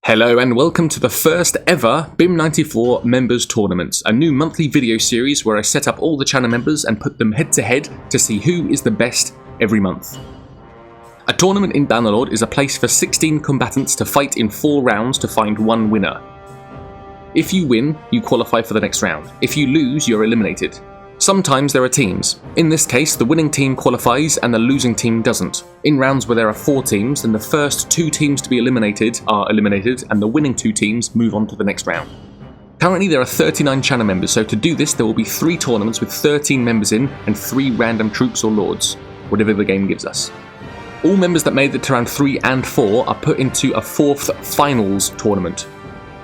Hello and welcome to the first ever BIM94 Members Tournament, a new monthly video series where I set up all the channel members and put them head to head to see who is the best every month. A tournament in Bannerlord is a place for 16 combatants to fight in 4 rounds to find one winner. If you win, you qualify for the next round. If you lose, you're eliminated. Sometimes there are teams. In this case, the winning team qualifies and the losing team doesn't. In rounds where there are 4 teams, then the first 2 teams to be eliminated are eliminated and the winning 2 teams move on to the next round. Currently there are 39 channel members, so to do this there will be 3 tournaments with 13 members in and 3 random troops or lords, whatever the game gives us. All members that made it to round 3 and 4 are put into a 4th finals tournament.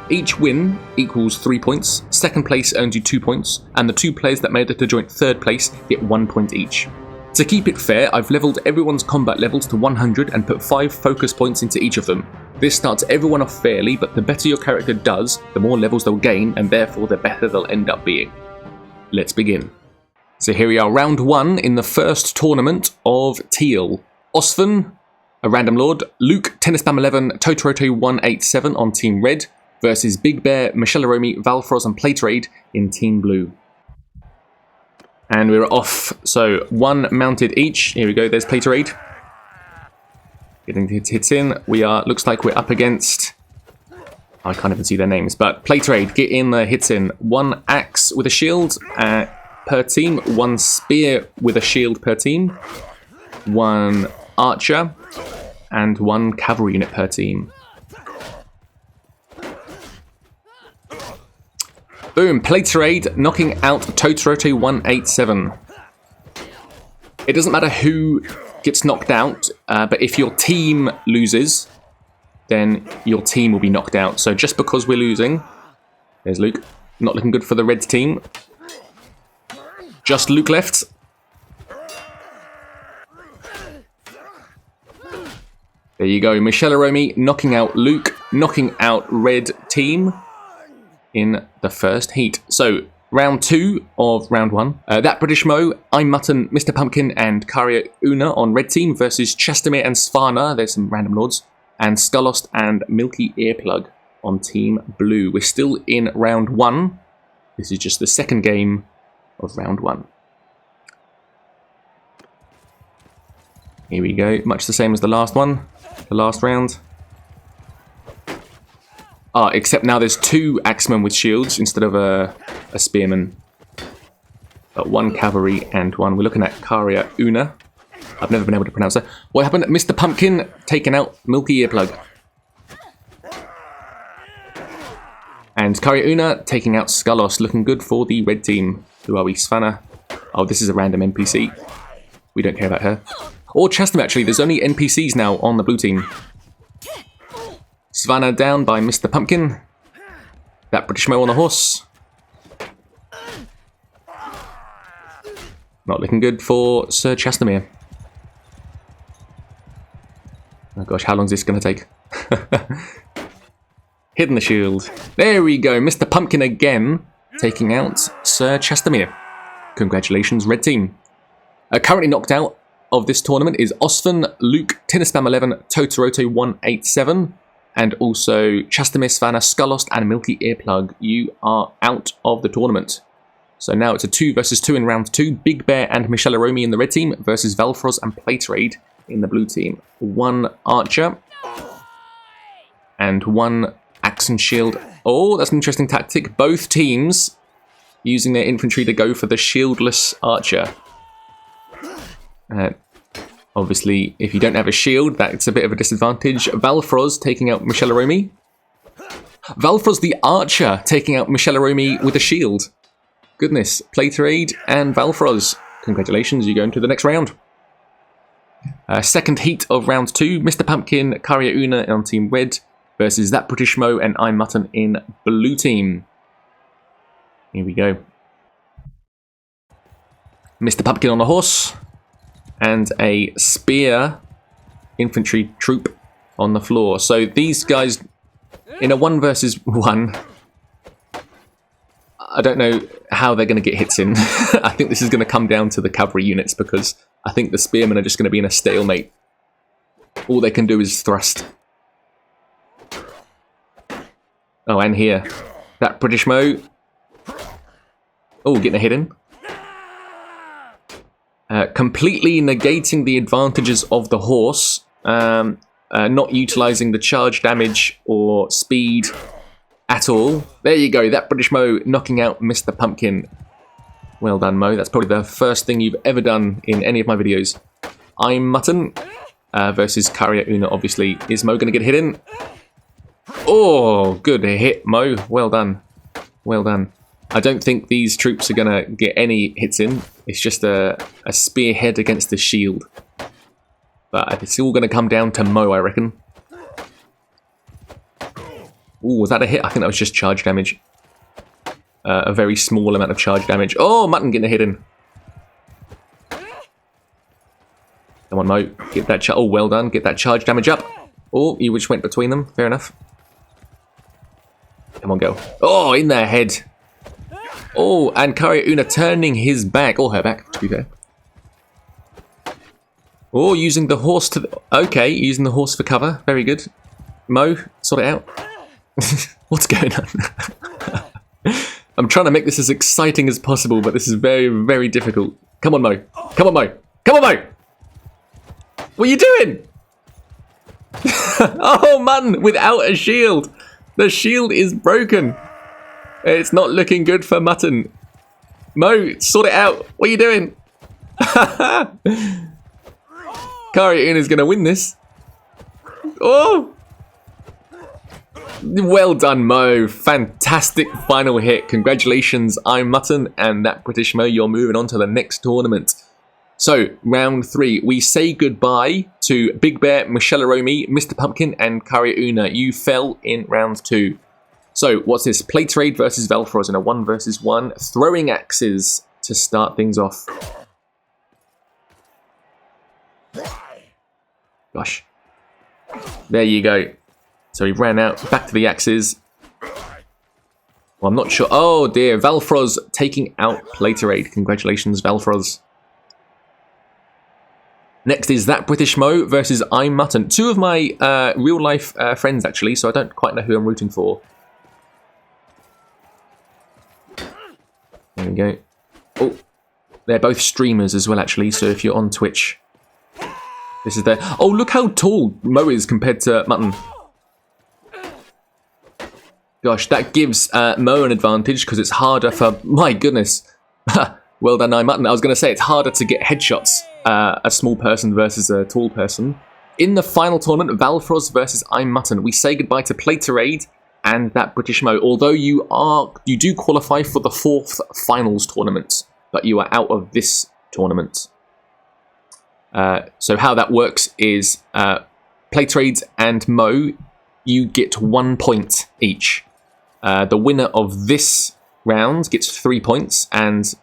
Each win equals 3 points, second place earns you 2 points, and the 2 players that made it to joint third place get 1 point each. To keep it fair, I've leveled everyone's combat levels to 100 and put 5 focus points into each of them. This starts everyone off fairly, but the better your character does, the more levels they'll gain, and therefore the better they'll end up being. Let's begin. So here we are, round 1 in the first tournament of Teal. Osvan, a random lord, Luke, Tennisbam 11, Totoroto 187 on Team Red, versus Big Bear, Michelle Aromi, Valfroz and Playtrade in Team Blue. And we're off, so 1 mounted each. Here we go, there's Playtrade. Getting hits in. We are, looks like we're up against, I can't even see their names, but Playtrade, get in the hits in. 1 axe with a shield per team, 1 spear with a shield per team, 1 archer, and 1 cavalry unit per team. Boom, Playtrade knocking out Totoroto 187. It doesn't matter who gets knocked out, but if your team loses, then your team will be knocked out. So just because we're losing, there's Luke, not looking good for the red team. Just Luke left. There you go, Michelle Aromi knocking out Luke, knocking out red team in the first heat. So, round 2 of round 1. That British Mo, I'm Mutton, Mr. Pumpkin, and Karya Una on red team versus Chestamir and Svana, there's some random lords, and Skullost and Milky Earplug on Team Blue. We're still in round 1. This is just the second game of round 1. Here we go, much the same as the last one, the last round. Except now there's 2 axemen with shields instead of a spearman. But 1 cavalry and 1. We're looking at Karya Una. I've never been able to pronounce that. What happened? Mr. Pumpkin taking out Milky Earplug. And Karya Una taking out Skullost. Looking good for the red team. Who are we? Svana. Oh, this is a random NPC. We don't care about her. Or Chestam, actually. There's only NPCs now on the blue team. Svana down by Mr. Pumpkin. That British Mo on the horse. Not looking good for Sir Chestamir. Oh gosh, how long is this going to take? Hidden the shield. There we go, Mr. Pumpkin again, taking out Sir Chestamir. Congratulations, red team. Currently knocked out of this tournament is Osvan, Luke, Tennisbam 11, Totoroto 187. And also Chestamir, Svana, Skullost, and Milky Earplug. You are out of the tournament. So now it's a 2 versus 2 in round 2. Big Bear and Michelle Aromi in the red team versus Valfroz and Playtrade in the blue team. 1 archer and 1 axe and shield. Oh, that's an interesting tactic. Both teams using their infantry to go for the shieldless archer. Obviously, if you don't have a shield, that's a bit of a disadvantage. Valfroz taking out Michelle Aromi. Valfroz the archer taking out Michelle Aromi with a shield. Goodness, Playtrade and Valfroz. Congratulations, you go into the next round. Second heat of round 2. Mr. Pumpkin, Karya Una on Team Red versus That British Mo and I'm Mutton in blue team. Here we go. Mr. Pumpkin on the horse. And a spear infantry troop on the floor. So these guys, in a 1 versus 1, I don't know how they're going to get hits in. I think this is going to come down to the cavalry units because I think the spearmen are just going to be in a stalemate. All they can do is thrust. Oh, and here. That British Mo. Oh, getting a hit in. Completely negating the advantages of the horse. Not utilising the charge damage or speed at all. There you go, that British Mo knocking out Mr. Pumpkin. Well done, Mo. That's probably the first thing you've ever done in any of my videos. I'm Mutton versus Carrier Una, obviously. Is Mo going to get hit in? Oh, good hit, Mo. Well done. Well done. I don't think these troops are going to get any hits in. It's just a spearhead against the shield. But it's all going to come down to Mo, I reckon. Ooh, was that a hit? I think that was just charge damage. A very small amount of charge damage. Oh, Mutton getting a hit in. Come on, Mo. Get that oh, well done. Get that charge damage up. Oh, you just went between them. Fair enough. Come on, go. Oh, in their head. Oh, and Carrier Una turning his back. Or her back, to be fair. Oh, using the horse to... Okay, using the horse for cover. Very good. Mo, sort it out. What's going on? I'm trying to make this as exciting as possible, but this is very, very difficult. Come on, Mo. Come on, Mo. Come on, Mo. What are you doing? Oh, Mutton, without a shield. The shield is broken. It's not looking good for Mutton. Mo, sort it out. What are you doing? Carrier Una is going to win this. Oh! Well done, Mo. Fantastic final hit. Congratulations, I'm Mutton, and that British Mo, you're moving on to the next tournament. So, round 3. We say goodbye to Big Bear, Michelle Aromi, Mr. Pumpkin, and Carrier Una. You fell in round 2. So, what's this? Plate Trade versus Valfroz in a 1 versus 1. Throwing axes to start things off. Gosh. There you go. So he ran out, back to the axes. Well, I'm not sure. Oh dear, Valfroz taking out Platerade. Congratulations, Valfroz. Next is that British Mo versus I'm Mutton. 2 of my real life friends, actually, so I don't quite know who I'm rooting for. There we go. Oh, they're both streamers as well, actually, so if you're on Twitch, this is their... Oh, look how tall Mo is compared to Mutton. Gosh, that gives Mo an advantage because it's harder for... My goodness. Well done, I'm Mutton. I was going to say it's harder to get headshots, a small person versus a tall person. In the final tournament, Valfroz versus I'm Mutton. We say goodbye to Platerade and that British Mo. Although you do qualify for the 4th finals tournament, but you are out of this tournament. So how that works is Platerade and Mo, you get 1 point each. The winner of this round gets 3 points, and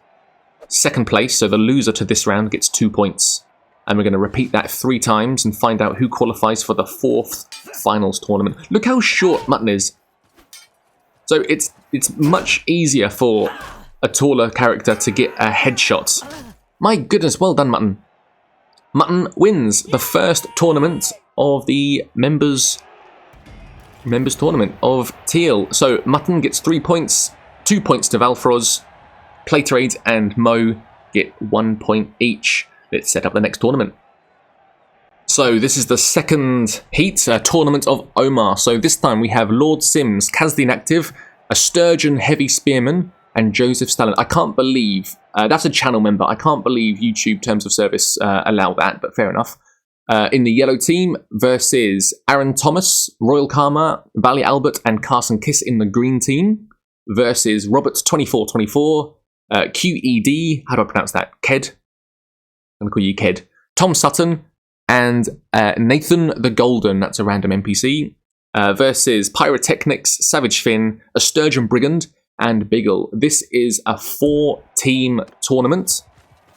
second place, so the loser to this round, gets 2 points. And we're going to repeat that 3 times and find out who qualifies for the 4th finals tournament. Look how short Mutton is. So it's much easier for a taller character to get a headshot. My goodness, well done, Mutton. Mutton wins the first tournament of the members tournament of Teal. So Mutton gets 3 points, 2 points to Valfroz, Platerade and Mo get 1 point each. Let's set up the next tournament. So this is the second heat, Tournament of Omar. So this time we have Lord Sims, Kaz Active, a Sturgeon Heavy Spearman, and Joseph Stalin. I can't believe, that's a channel member, I can't believe YouTube Terms of Service allow that, but fair enough. In the yellow team versus Aaron Thomas, Royal Karma, Valley Albert, and Carson Kiss in the green team versus Robert2424, QED, how do I pronounce that? Ked? I'm going to call you Ked. Tom Sutton, and Nathan the Golden, that's a random NPC, versus Pyrotechnics, Savage Finn, a Sturgeon Brigand, and Biggle. This is a 4-team tournament.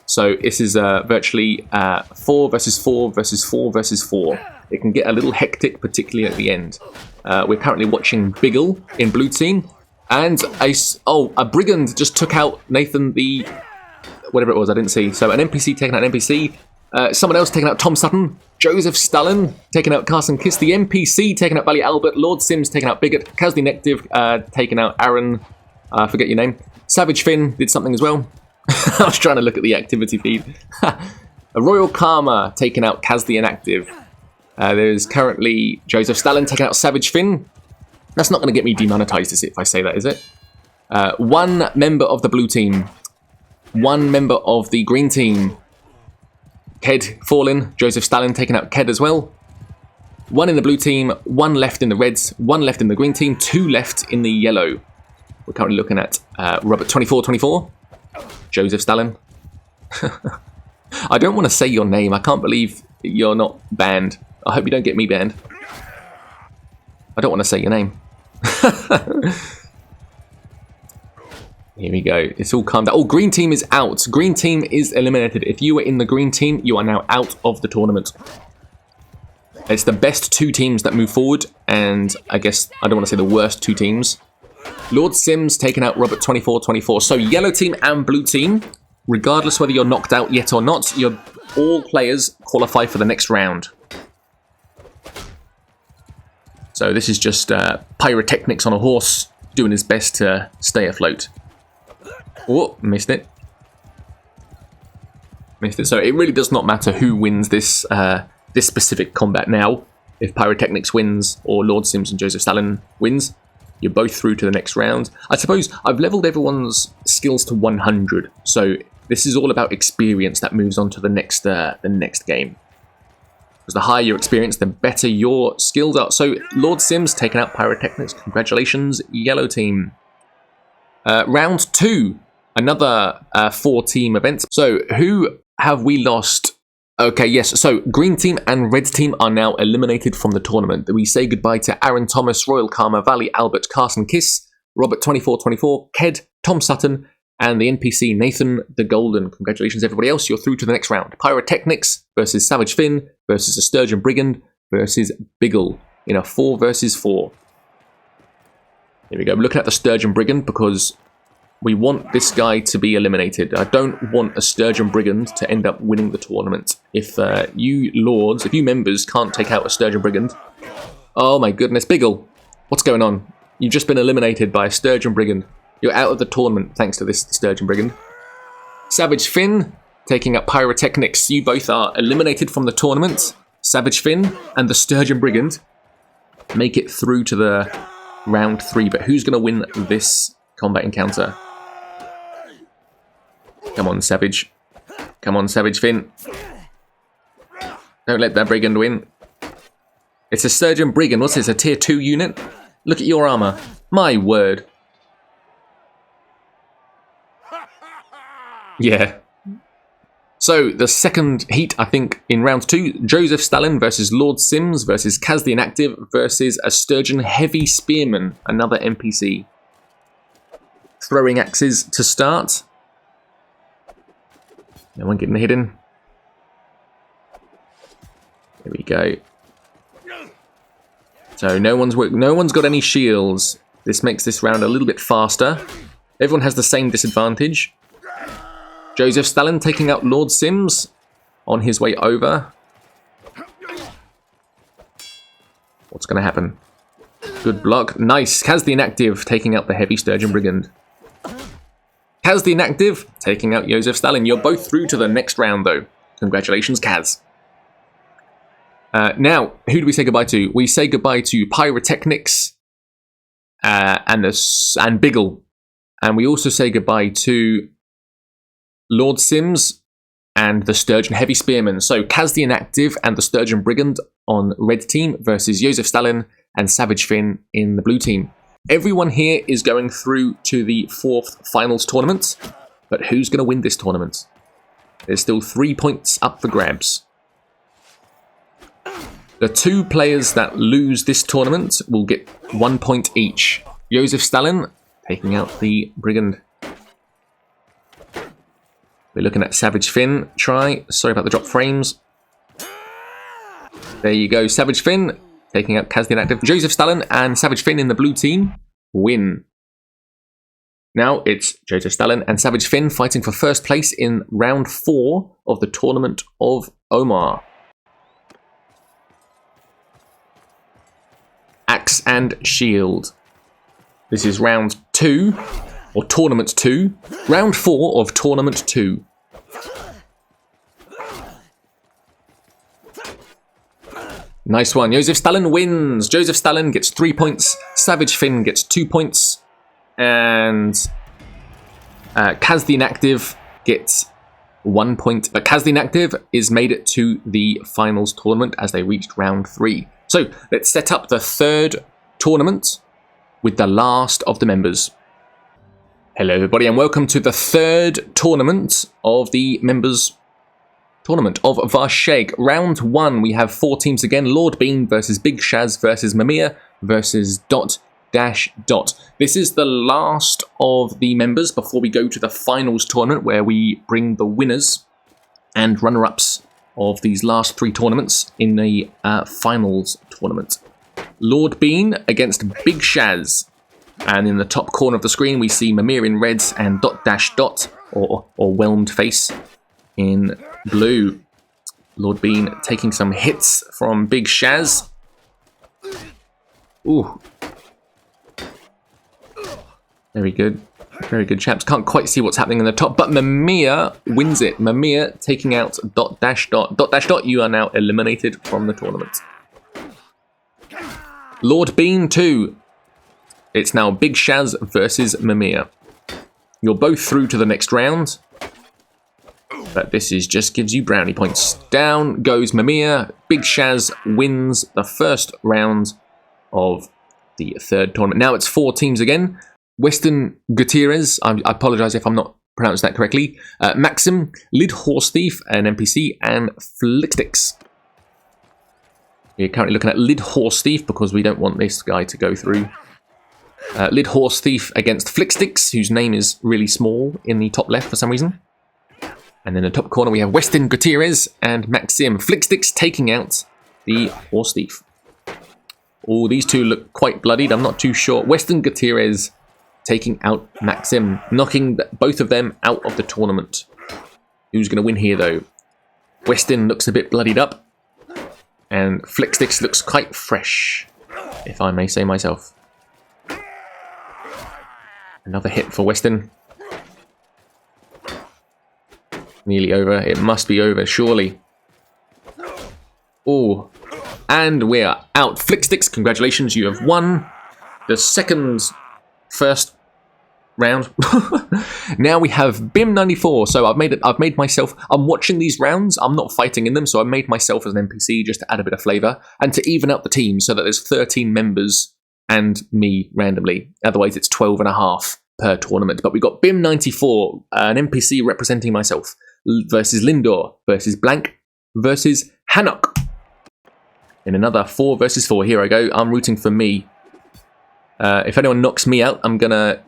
So this is virtually 4 versus 4 versus 4 versus 4. It can get a little hectic, particularly at the end. We're currently watching Biggle in blue team. And a Brigand just took out Nathan the... whatever it was, I didn't see. So an NPC taking out an NPC. Someone else taking out Tom Sutton. Joseph Stalin taking out Carson Kiss. The NPC taking out Valley Albert. Lord Sims taking out Bigot. Kazdi Nektiv taking out Aaron. I forget your name. Savage Finn did something as well. I was trying to look at the activity feed. Royal Karma taking out Kazdi Inactive. There's currently Joseph Stalin taking out Savage Finn. That's not going to get me demonetized, is it, if I say that, is it? One member of the blue team. One member of the green team. Ked fallen. Joseph Stalin taking out Ked as well. One in the blue team, one left in the reds, one left in the green team, two left in the yellow. We're currently looking at Robert 2424. Joseph Stalin. I don't want to say your name. I can't believe you're not banned. I hope you don't get me banned. I don't want to say your name. Here we go. It's all calmed down. Oh, green team is out. Green team is eliminated. If you were in the green team, you are now out of the tournament. It's the best two teams that move forward, and I guess I don't want to say the worst two teams. Lord Sims taking out Robert 2424. So yellow team and blue team, regardless whether you're knocked out yet or not, all players qualify for the next round. So this is just pyrotechnics on a horse doing his best to stay afloat. Oh, missed it. Missed it. So it really does not matter who wins this this specific combat now. If Pyrotechnics wins or Lord Sims and Joseph Stalin wins, you're both through to the next round. I suppose I've leveled everyone's skills to 100, so this is all about experience that moves on to the next game. Because the higher your experience, the better your skills are. So Lord Sims taking out Pyrotechnics. Congratulations, yellow team. Round 2, another 4-team event. So who have we lost? Okay, yes, so green team and red team are now eliminated from the tournament. We say goodbye to Aaron Thomas, Royal Karma, Valley Albert, Carson Kiss, Robert 2424, Ked, Tom Sutton, and the NPC Nathan the Golden. Congratulations everybody else, you're through to the next round. Pyrotechnics versus Savage Finn versus a Sturgeon Brigand versus Biggle in a 4 versus 4. Here we go, we're looking at the Sturgeon Brigand because we want this guy to be eliminated. I don't want a Sturgeon Brigand to end up winning the tournament. If you lords, if you members can't take out a Sturgeon Brigand... Oh my goodness, Biggle! What's going on? You've just been eliminated by a Sturgeon Brigand. You're out of the tournament thanks to this Sturgeon Brigand. Savage Finn taking up Pyrotechnics. You both are eliminated from the tournament. Savage Finn and the Sturgeon Brigand make it through to the round 3. But who's going to win this combat encounter? Come on, Savage. Come on, Savage Finn. Don't let that Brigand win. It's a Sturgeon Brigand. What's this, a tier 2 unit? Look at your armor. My word. Yeah. So, the second heat, I think, in round 2, Joseph Stalin versus Lord Sims versus Kazdi Inactive versus a Sturgeon Heavy Spearman, another NPC. Throwing axes to start. No one getting hidden. There we go. So no one's got any shields. This makes this round a little bit faster. Everyone has the same disadvantage. Joseph Stalin taking out Lord Sims on his way over. What's going to happen? Good block. Nice. Kazdi Inactive taking out the Heavy Sturgeon Brigand. Kazdi Inactive taking out Joseph Stalin. You're both through to the next round, though. Congratulations, Kaz. Now, who do we say goodbye to? We say goodbye to Pyrotechnics and Biggle. And we also say goodbye to Lord Sims and the Sturgeon Heavy Spearman. So, Kazdi Inactive and the Sturgeon Brigand on red team versus Joseph Stalin and Savage Finn in the blue team. Everyone here is going through to the 4th finals tournament, but who's going to win this tournament? There's still 3 points up for grabs. The 2 players that lose this tournament will get 1 point each. Joseph Stalin taking out the Brigand. We're looking at Savage Finn try. Sorry about the drop frames. There you go, Savage Finn taking out Kazdi Inactive. Joseph Stalin and Savage Finn in the blue team win. Now it's Joseph Stalin and Savage Finn fighting for first place in round 4 of the Tournament of Omar. Axe and Shield. This is round 2, or tournament 2. Round 4 of tournament 2. Nice one. Joseph Stalin wins. Joseph Stalin gets 3 points. Savage Finn gets 2 points. And Kaz the Inactive gets 1 point. But Kaz the Inactive is made it to the finals tournament as they reached round 3. So let's set up the third tournament with the last of the members. Hello everybody and welcome to the third tournament of the members tournament of Varsheg. Round 1 we have 4 teams again. Lord Bean versus Big Shaz versus Mimir versus ... This is the last of the members before we go to the finals tournament where we bring the winners and runner-ups of these last 3 tournaments in the finals tournament. Lord Bean against Big Shaz. And in the top corner of the screen we see Mimir in reds and ... or whelmed face in blue. Lord Bean taking some hits from Big Shaz. Ooh. Very good. Very good, chaps. Can't quite see what's happening in the top, but Mimir wins it. Mimir taking out ... You are now eliminated from the tournament. Lord Bean 2. It's now Big Shaz versus Mimir. You're both through to the next round. But this is just gives you brownie points. Down goes Mimir. Big Shaz wins the first round of the third tournament. Now it's 4 teams again. Western Gutierrez, I apologise if I'm not pronouncing that correctly. Maxim, Lid Horse Thief, an NPC, and Flickstix. We're currently looking at Lid Horse Thief because we don't want this guy to go through. Lid Horse Thief against Flickstix, whose name is really small in the top left for some reason. And in the top corner we have Western Gutierrez and Maxim. Flickstix taking out the Horse Thief. Oh, these two look quite bloodied. I'm not too sure. Western Gutierrez taking out Maxim, knocking both of them out of the tournament. Who's going to win here, though? Weston looks a bit bloodied up, and Flickstix looks quite fresh, if I may say myself. Another hit for Weston. Nearly over. It must be over, surely. Oh, and we're out. Flickstix, congratulations, you have won the first round. Now we have BIM94. So I've made myself. I'm watching these rounds. I'm not fighting in them, so I made myself as an NPC just to add a bit of flavour and to even up the team so that there's 13 members and me randomly. Otherwise, it's 12.5 per tournament. But we got BIM94, an NPC representing myself, versus Lindor, versus Blank, versus Hanok. In another 4 versus 4. Here I go. I'm rooting for me. If anyone knocks me out, I'm gonna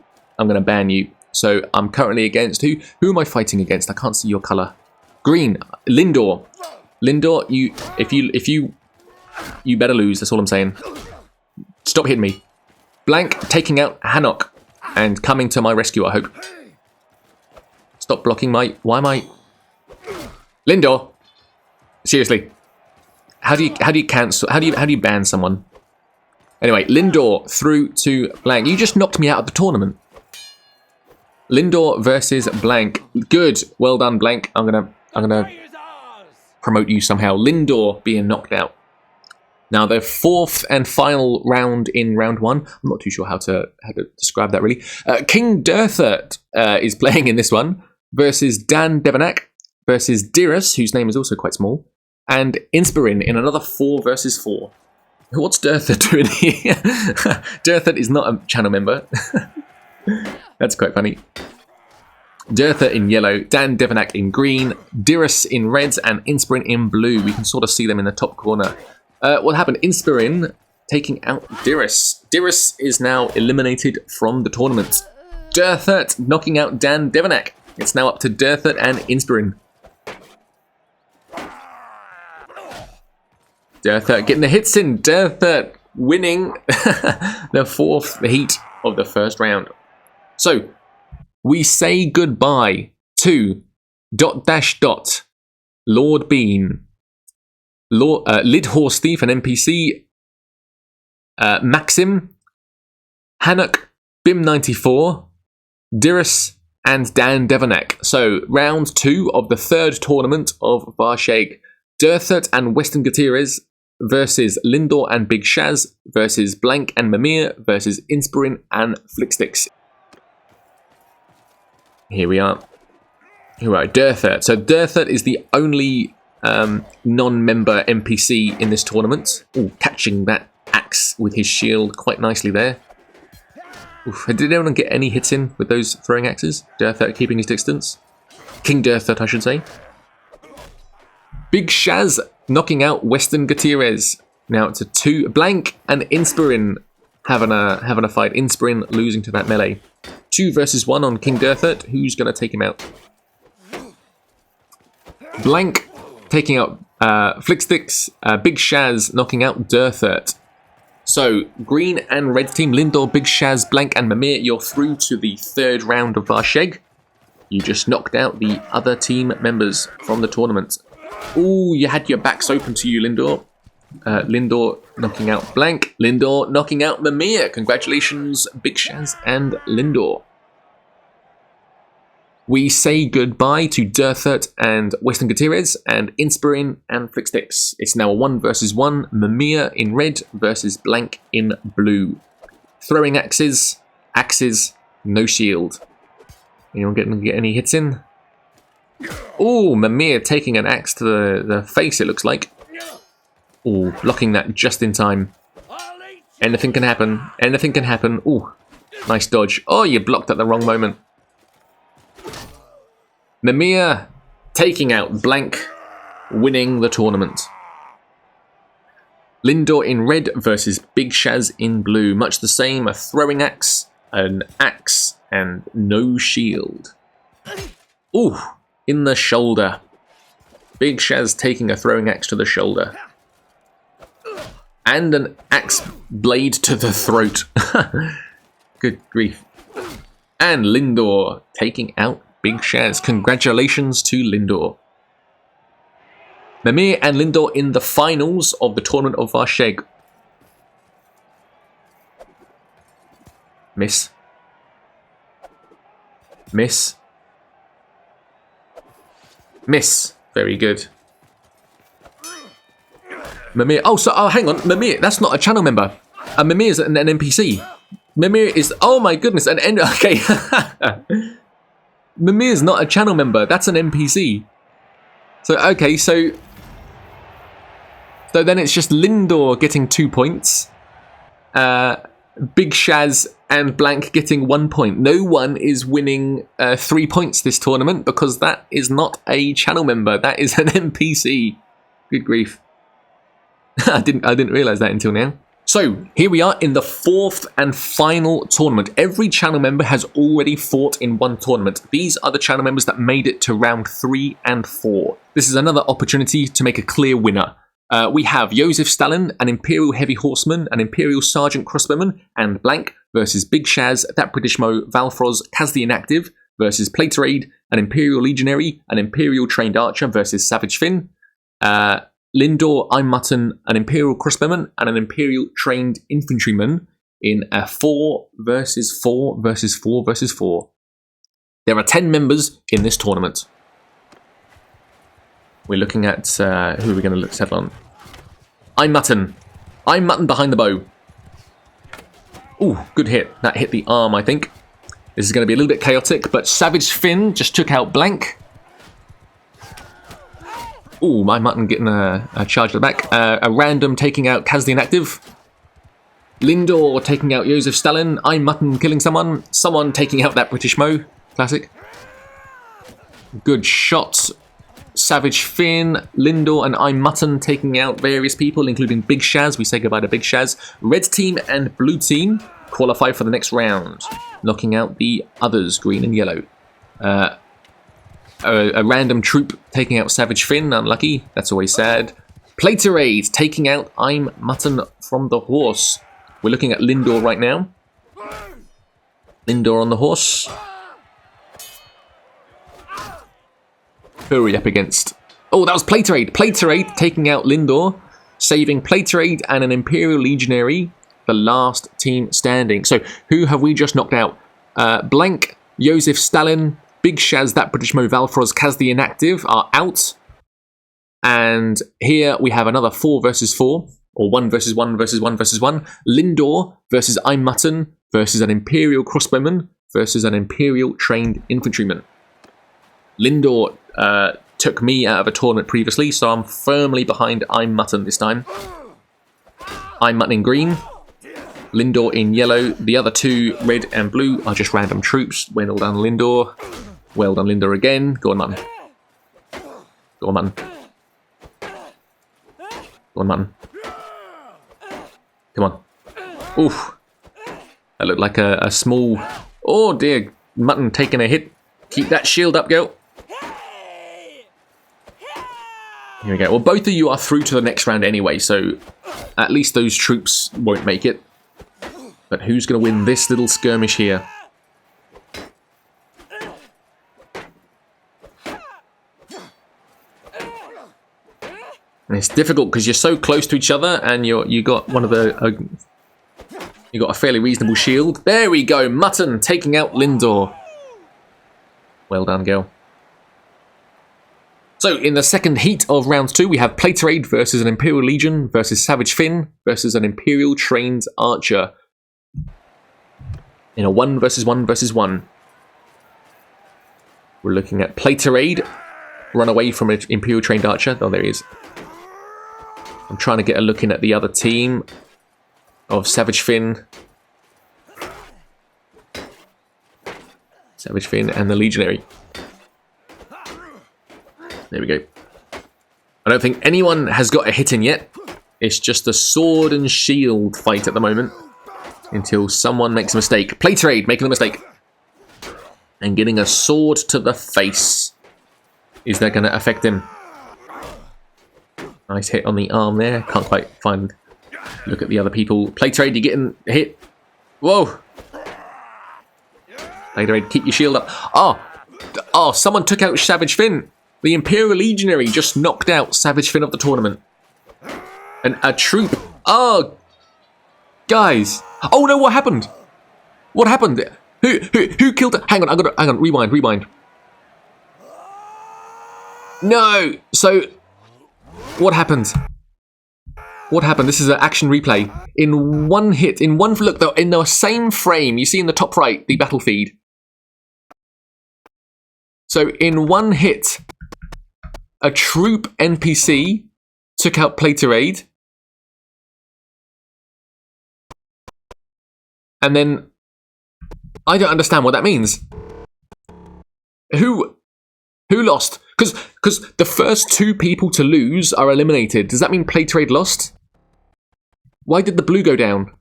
ban you. So I'm currently against who? Who am I fighting against? I can't see your colour. Green. Lindor. Lindor, you better lose. That's all I'm saying. Stop hitting me. Blank taking out Hanok and coming to my rescue. I hope. Stop blocking my. Why am I? Lindor. Seriously. How do you cancel? How do you ban someone? Anyway, Lindor through to Blank. You just knocked me out of the tournament. Lindor versus Blank. Good. Well done, Blank. I'm gonna promote you somehow. Lindor being knocked out. Now the 4th and final round in round 1. I'm not too sure how to describe that really. King Dirthert is playing in this one versus Dan Devanak versus Dirus, whose name is also quite small, and Inspirin in another 4 versus 4. What's Dirthert doing here? Dirthert is not a channel member. That's quite funny. Dirthert in yellow, Dan Devanak in green, Dirus in reds, and Inspirin in blue. We can sort of see them in the top corner. What happened? Inspirin taking out Dirus. Dirus is now eliminated from the tournament. Dirthert knocking out Dan Devanak. It's now up to Dirthert and Inspirin. Dirthert getting the hits in. Dirthert winning the 4th heat of the first round. So, we say goodbye to ... Lord Bean, Lid Horse Thief, an NPC. Maxim, Hanuk, Bim94, Dirus, and Dan Devonak. So, round 2 of the 3rd tournament of Varsheg. Durthert and Western Gutierrez versus Lindor and Big Shaz versus Blank and Mimir versus Inspirin and Flicksticks. Here we are. Durthert. So Durthert is the only non-member NPC in this tournament. Ooh, catching that axe with his shield quite nicely there. Oof, did anyone get any hits in with those throwing axes? Durthert keeping his distance. King Durthert, I should say. Big Shaz knocking out Western Gutierrez. Now it's a 2. Blank and Inspirin having a fight. Inspirin losing to that melee. 2 versus 1 on King Durthert. Who's going to take him out? Blank taking out Flicksticks. Big Shaz knocking out Durthert. So, green and red team, Lindor, Big Shaz, Blank and Mimir, you're through to the 3rd round of Varsheg. You just knocked out the other team members from the tournament. Ooh, you had your backs open to you, Lindor. Lindor knocking out Blank. Lindor knocking out Mimir. Congratulations, Big Shaz and Lindor. We say goodbye to Durthert and Western Gutierrez and Inspirin and Flicksticks. It's now a 1 versus 1. Mimir in red versus Blank in blue. Throwing axes, no shield. Anyone getting any hits in? Ooh, Mimir taking an axe to the face, it looks like. Ooh, blocking that just in time. Anything can happen. Anything can happen. Ooh, nice dodge. Oh, you blocked at the wrong moment. Mimir taking out Blank, winning the tournament. Lindor in red versus Big Shaz in blue. Much the same, a throwing axe, an axe, and no shield. Ooh, in the shoulder. Big Shaz taking a throwing axe to the shoulder. And an axe blade to the throat. Good grief. And Lindor taking out Big Shaz. Congratulations to Lindor. Mimir and Lindor in the finals of the Tournament of Varsheg. Miss. Miss. Miss. Very good. Mimir. Oh, hang on. Mimir, that's not a channel member. Mimir is an NPC. Mimir is... Oh my goodness. Okay. Mimir's not a channel member. That's an NPC. So, okay, so then it's just Lindor getting 2 points. Big Shaz and Blank getting 1 point. No one is winning 3 points this tournament because that is not a channel member. That is an NPC. Good grief. I didn't realise that until now. So, here we are in the 4th and final tournament. Every channel member has already fought in one tournament. These are the channel members that made it to round 3 and 4. This is another opportunity to make a clear winner. We have Joseph Stalin, an Imperial Heavy Horseman, an Imperial Sergeant Crossbowman, and Blank versus Big Shaz, That British Mo, Valfroz, Kaz the Inactive versus Platerade, an Imperial Legionary, an Imperial Trained Archer versus Savage Finn. Lindor, I'm Mutton, an Imperial Crossbowman, and an Imperial Trained Infantryman in a 4 versus 4 versus 4 versus 4. There are 10 members in this tournament. We're looking at who are we going to settle on? I'm Mutton. I'm Mutton behind the bow. Ooh, good hit. That hit the arm, I think. This is going to be a little bit chaotic, but Savage Finn just took out Blank. Ooh, my Mutton getting a charge to the back. A random taking out Kaz the Inactive. Lindor taking out Joseph Stalin. I'm Mutton killing someone. Someone taking out That British Mo. Classic. Good shots. Savage Finn, Lindor, and I'm Mutton taking out various people, including Big Shaz. We say goodbye to Big Shaz. Red team and blue team qualify for the next round, knocking out the others, green and yellow. A random troop taking out Savage Finn, unlucky. That's always sad. Platerade taking out I'm Mutton from the horse. We're looking at Lindor right now. Lindor on the horse. Who are we up against? Oh, that was Platerade. Platerade taking out Lindor, saving Platerade and an Imperial Legionary, the last team standing. So who have we just knocked out? Blank, Joseph Stalin, Big Shaz, That British Mo, Valfroz, Kaz the Inactive are out. And here we have another 4 versus 4, or 1 versus 1 versus 1 versus 1. Lindor versus I'm Mutton versus an Imperial Crossbowman versus an Imperial Trained Infantryman. Lindor took me out of a tournament previously, so I'm firmly behind I'm Mutton this time. I'm Mutton in green, Lindor in yellow. The other two, red and blue, are just random troops. Well done, Lindor. Well done, Lindor again. Go on, Mutton. Go on, Mutton. Go on, Mutton. Come on. Oof. That looked like a small... Oh dear, Mutton taking a hit. Keep that shield up, girl. Here we go. Well, both of you are through to the next round anyway, so at least those troops won't make it. But who's going to win this little skirmish here? And it's difficult because you're so close to each other, and you got one of the you got a fairly reasonable shield. There we go, Mutton taking out Lindor. Well done, girl. So in the second heat of round 2, we have Platerade versus an Imperial Legion versus Savage Finn versus an Imperial Trained Archer. In a 1 versus 1 versus 1. We're looking at Platerade run away from an Imperial Trained Archer. Oh, there he is. I'm trying to get a look in at the other team of Savage Finn. Savage Finn and the Legionary. There we go. I don't think anyone has got a hit in yet. It's just a sword and shield fight at the moment. Until someone makes a mistake. Platerade making a mistake. And getting a sword to the face. Is that going to affect him? Nice hit on the arm there. Can't quite find... Look at the other people. Platerade, you're getting hit. Whoa. Platerade, keep your shield up. Oh, someone took out Savage Finn. The Imperial Legionary just knocked out Savage Finn of the tournament. And a troop. Oh, guys. Oh no, what happened? What happened? Who killed it? Hang on, rewind. No. So, what happened? What happened? This is an action replay. In one hit, in one look, though, in the same frame, you see in the top right the battle feed. So in one hit, a troop NPC took out Platerade, and then I don't understand what that means. Who lost? Because the first 2 people to lose are eliminated. Does that mean Platerade lost? Why did the blue go down?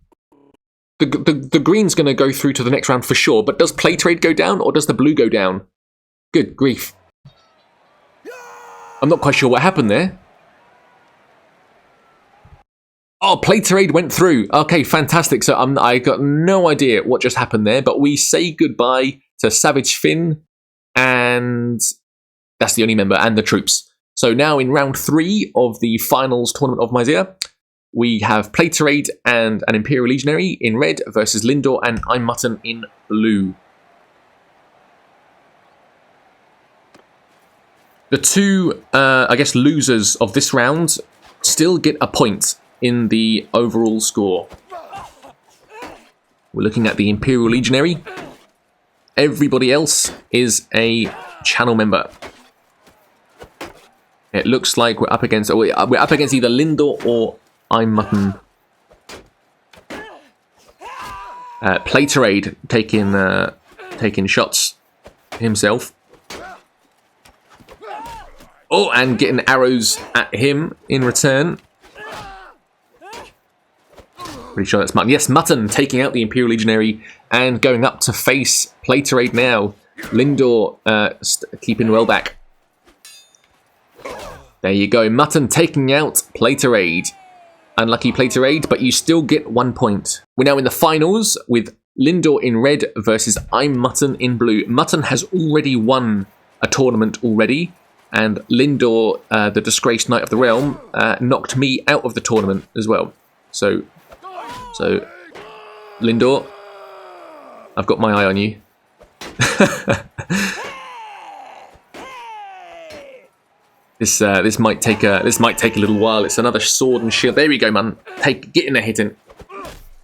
The green's going to go through to the next round for sure, but does Platerade go down or does the blue go down? Good grief. I'm not quite sure what happened there. Oh, Platerade went through. Okay, fantastic. So I got no idea what just happened there, but we say goodbye to Savage Finn, and that's the only member, and the troops. So now in round 3 of the finals tournament of Myzea, we have Platerade and an Imperial Legionary in red versus Lindor and I'm Mutton in blue. The 2, I guess, losers of this round still get a point in the overall score. We're looking at the Imperial Legionary. Everybody else is a channel member. It looks like we're up against either Lindor or I'm Mutton. Platerade taking shots himself. Oh, and getting arrows at him in return. Pretty sure that's Mutton. Yes, Mutton taking out the Imperial Legionary and going up to face Platerade now. Lindor keeping well back. There you go. Mutton taking out Platerade. Unlucky Platerade, but you still get 1 point. We're now in the finals with Lindor in red versus I'm Mutton in blue. Mutton has already won a tournament already. And Lindor, the disgraced Knight of the Realm, knocked me out of the tournament as well. So Lindor, I've got my eye on you. This might take a little while. It's another sword and shield. There we go, man. Get in a hit in.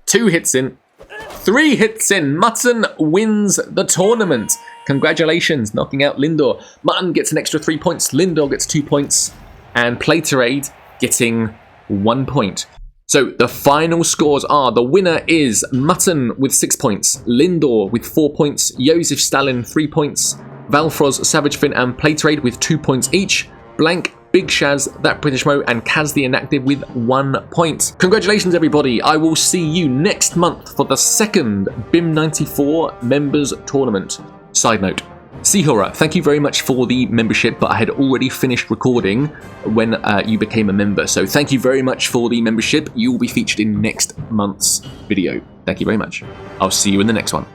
2 hits in. 3 hits in. Mutton wins the tournament. Congratulations, knocking out Lindor. Mutton gets an extra 3 points. Lindor gets 2 points. And Playterade getting 1 point. So the final scores are, the winner is Mutton with 6 points, Lindor with 4 points, Josef Stalin 3 points, Valfroz, Savage Finn and Playtrade with 2 points each, Blank, Big Shaz, That British Mo and Kaz the Inactive with 1 point. Congratulations everybody, I will see you next month for the second BIM 94 members tournament. Side note, Seahora, thank you very much for the membership, but I had already finished recording when you became a member. So thank you very much for the membership. You will be featured in next month's video. Thank you very much. I'll see you in the next one.